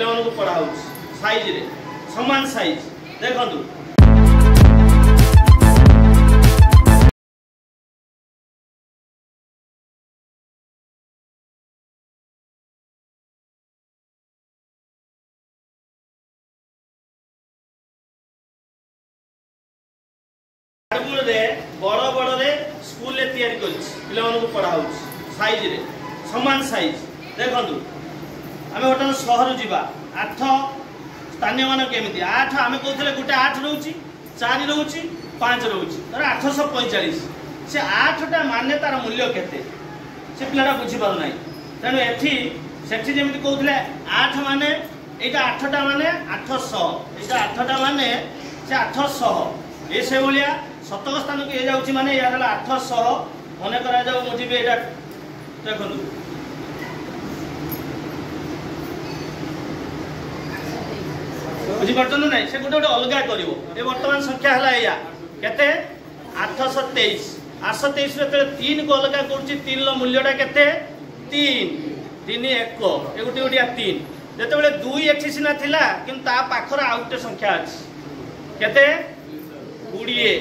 पे पढ़ाऊ साइज रे समान साइज देखु बड़ बड़ स्कूल पे पढ़ाऊ साइज रे समान साइज देखु आम बर्तमान सहर जावा 8 स्थानीय मान केमी 8 आम कहते गोटे 8 रोचे 4 रोचे 5 रोचे तर 845 से 8टा मान तार मूल्य केते से पिलाटा बुझीपार ना तेणु एठी सेठी जमी कहते 8 मान यहाँ 8टा मान 800 यहाँ 8टा मान से 800 ये से भाया शतक स्थान को ये जाऊँगी माने यार 800 मन करा मुझे देखो बुझीपार ना से गोटे गोटे अलग कर बर्तमान संख्या है केते 823 823 3 को अलग कर 3 मूल्यटा केते 3 3 1 ये गोटे गोटिया 3 जिते 2 एठी सीना थिला किंतु ता पाखर आउ गोटे संख्या अछि केते 20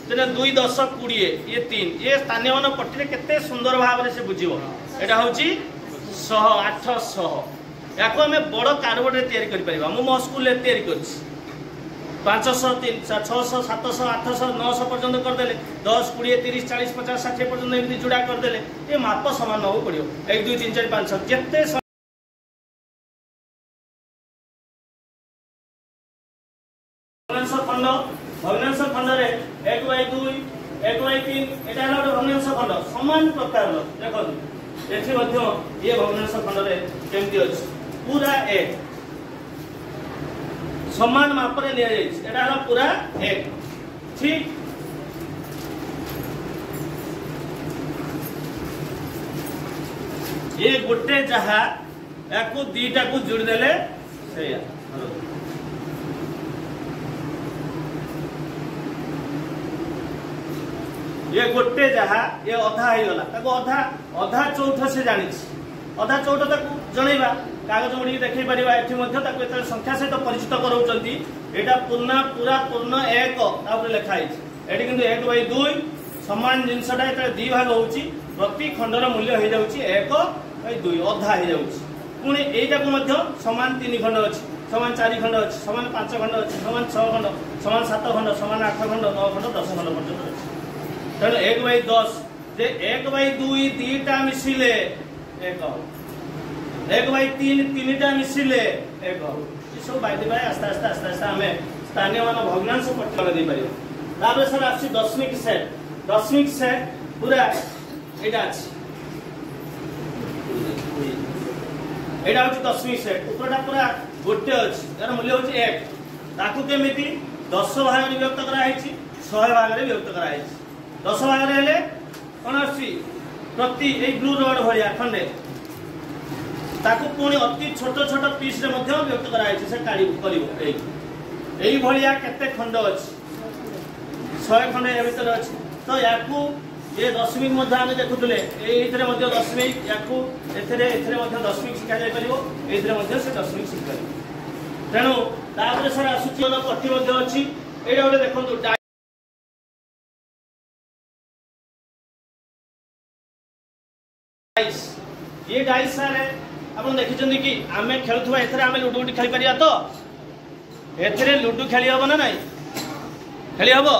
तेना 2 10 20 ये 3 ये स्थानीय मान पट्टी केते सुंदर भाव से बुझिबो एटा होची 100 800 याको आम बड़ कार्डबोर्ड तैयारी कर परिबा मो स्कूल तैयारी करछि 500 300 600 700 800 900 पर्यंत कर देले 10 20 30 40 50 60 पर्यंत एमती जुड़ा कर देले ये माप समान हो पड़ियो 1 2 3 4 5 6 जेते भग्नांश खंड रे 1/2 1/3 एटा हला भग्नांश खंड समान प्रकार देखो एठी मध्य ये भग्नांश खंड रे केमती अछि पूरा 1 समान माप रे लिया जाय एटा हला पूरा 1 ठीक ये गोटे जहा याकू दीटा को जोड़ देले सेया ये गोटे जहा ये अधा होगला अधा अधा चौथ से जानी अधा चौथ जनइबा कागज गुड़ी देखे पारिबा एठी मध्ये ताको एत संख्या सहित परिचित कराउचंती एटा पूर्ण पूरा पूर्ण 1 तापर लिखा है एठी किंतु 1/2 समान जिनसटा एत दि भाग होउची प्रति खंडर मूल्य हो जाउची 1/2 अधा हो जाउची पुणी एटा को मध्ये समान 3 खंड अछि समान 4 खंड अछि समान 5 खंड अछि समान 6 खंड समान 7 खंड समान 8 खंड 9 खंड 10 खंड पर्यंत अछि तेणु 1/10 जे 1/2 2टा मिसिले 1 1/3 3टा मिसिले 1 ये सब बाय बाय आस्ते आस्ते आस्ते आस्ते आमे स्थानीय मान भग्नांश पट्टी लगा दे पारियो ताबे सर आसी दशमिक सेट पूरा एटा अछि एटा होची दशमिक सेट ऊपरटा पूरा गोटे अछि यार मूल्य होची 1 ताकू केमिति 10 भाग रे विभक्त करा हैछि 100 भाग रे विभक्त करा हैछि 10 भाग रे कौन आसी प्रति ए ब्लू रोड भलिया खंडे ताकू पुणी अति छोट छोट पीस रे मध्ये विभक्त करा हैछि से काडी करिवो एई भलिया केते खंड अछि 100 खंड ए भीतर अछि तो याकू ये दशमिक मध्ये आमे देखुतले एइथरे मध्ये दशमिक याकू एथरे मध्ये दशमिक शिखा जाय परिवो एइथरे मध्ये से दशमिक शिखा परिवो तेनु तापर सर आसुची न पट्टी मध्ये अछि एडा ओले देखंतु ये डाइस सारे अपन देखिछन कि आमे खेलुथबा एथरे आमे लूडो गुटी खेली परिया तो एथरे लूडो खेली हबो ना नाही खेली हबो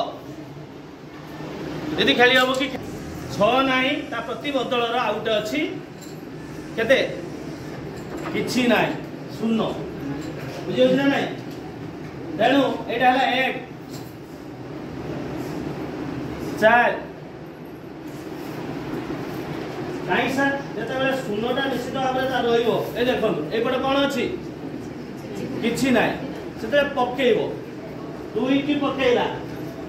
यदि खेली हबो कि 6 नाही ता प्रति बदल रा आउट अछि केते किछि नाही शून्य बुझियो ना नाही तेनु एटा हला 1 4 काई सर जते बेले शून्यटा निश्चित भाबरे ता रहिबो ए देखन ए पटे कोन अछि किछि नाही सेते पकेइबो 2 की पकेइला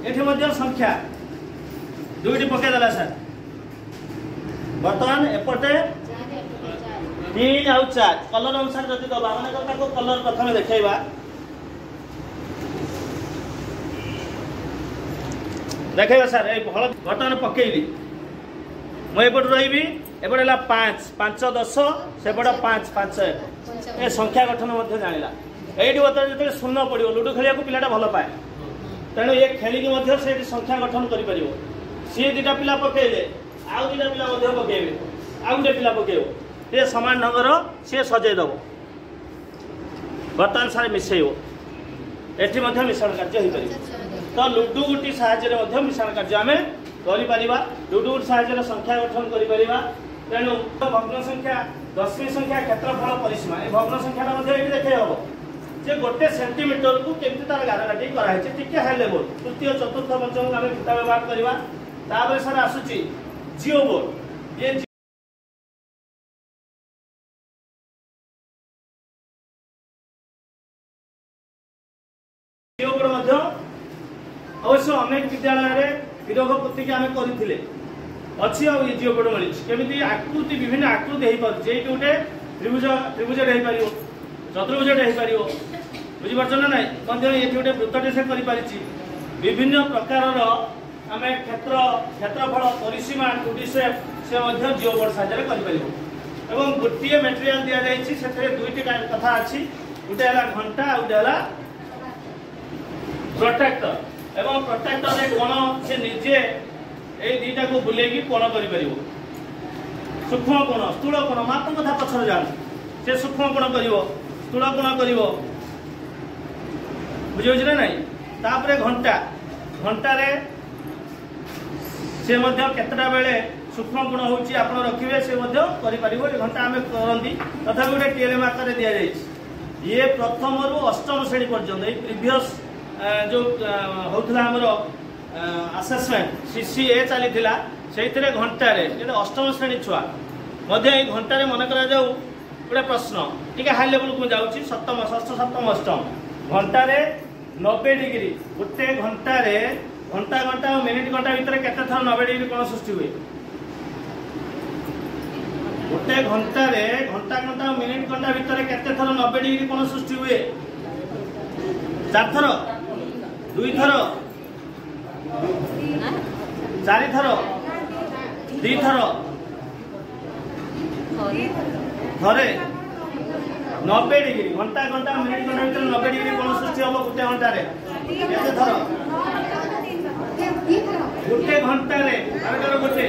एठी मध्ये संख्या 2 टी पके दला सर वर्तमान एपटे 3 आउ 4 कलर अनुसार जति दबा माने ताको कलर प्रथमे देखाइबा देखाइबा सर ए हल वर्तमान पकेइली मैं एपट रही एपटे 5 5 10 सेपट 5 5 1 ए संख्या गठन मध्य जानिला एठी बता जते शून्य पड़ियो लूडो खेलिया को पिलाटा भल पाए तेणु ये खेलिकी मध्य से संख्या गठन करि परियो सी दुटा पिला पकेइले आउ दुटा पिला मध्य पकेइबे आउ दुटा पिला पकेइबो ये समान ढंगर सी सजै दबो बर्तमान सारे मिसेइबो एठी मध्य मिश्रण कार्य होई परियो तो लुडु गुटी साहाय्य मध्य मिश्रण कार्य आमे करि परिबा लुडु गुटी साहाय्य संख्या गठन करि परिबा तेणु भग्न संख्या दशमी संख्या क्षेत्रफल परिसीमा ए भग्न संख्या मध्य एठी देखै हबो जे गोटे सेंटीमीटर को केमती तार गार काटी कराई छे टिके हाई लेवल तृतीय चतुर्थ पंचम आमे किता व्यवहार करबा ताबे सर आसुची जियो बोर्ड ये जियो बोर्ड मध्य अवश्य अनेक विद्यालय रे विरोध प्रतिज्ञा आमे करिथिले अछि आ ये जियो बोर्ड मिली केमिति आकृति विभिन्न आकृति हेई पर जे गोटे त्रिभुज त्रिभुज रे हेई परियो चतुर्भुज रे हेई परियो बुझी पारछ ना नहीं मध्य ये गोटे वृत्तटे से करि पारिछि विभिन्न प्रकार आमे क्षेत्रफल परिसीमा 2D शेप से मध्य जियो बोर्ड साहाय्य करि परिबो एवं गोटिए मटेरियल दिया जाइछि सेथे दुईटी कथा अछि गोटे हला घंटा आ गोटे हला प्रोटेक्टर एवं प्रोटेक्टर रे कोन से निजे ए दीटा को बुलेगी कोन करि परिबो सूक्ष्म कोन स्थूल कोन मात्र कथा पछर जान से सूक्ष्म कोन करिवो स्थूल कोन करिवो बुझियो ना नहीं तापरे घंटा घंटा रे से मध्य केतटा बेले सूक्ष्म गुण होची आपण रखिबे से मध्य करि परिबो ए घंटा हमें करंदी तथा गोटे टीएलएम आकार दिया जाइछि ये प्रथम रु अष्टम श्रेणी पर्यंत ए प्रीवियस जो होतला हमरो असेसमेंट सीसीए चलीथिला सेइथिरे घंटा रे जे अष्टम श्रेणी छुआ मध्य ए घंटा रे मन करा जाऊ गोटे प्रश्न टिके हाई लेवल को जाउछि सप्तम षष्ठ सप्तम अष्टम घंटा रे 90 डिग्री गोटे घंटा रे घंटा घंटा और मिनिट घंटा भितर केते थर 90 डिग्री कोण सृष्टि हुए गोटे घंटा रे घंटा घंटा और मिनिट घंटा भितर केते थर 90 डिग्री कोण सृष्टि हुए 4 थर 2 थर 4 थर 2 थर थरे 90 डिग्री घंटा घंटा मिनिट घंटा भीतर 90 डिग्री कोण सृष्टि हम गोटे घंटा रे केते थर गोटे घंटा रे गोटे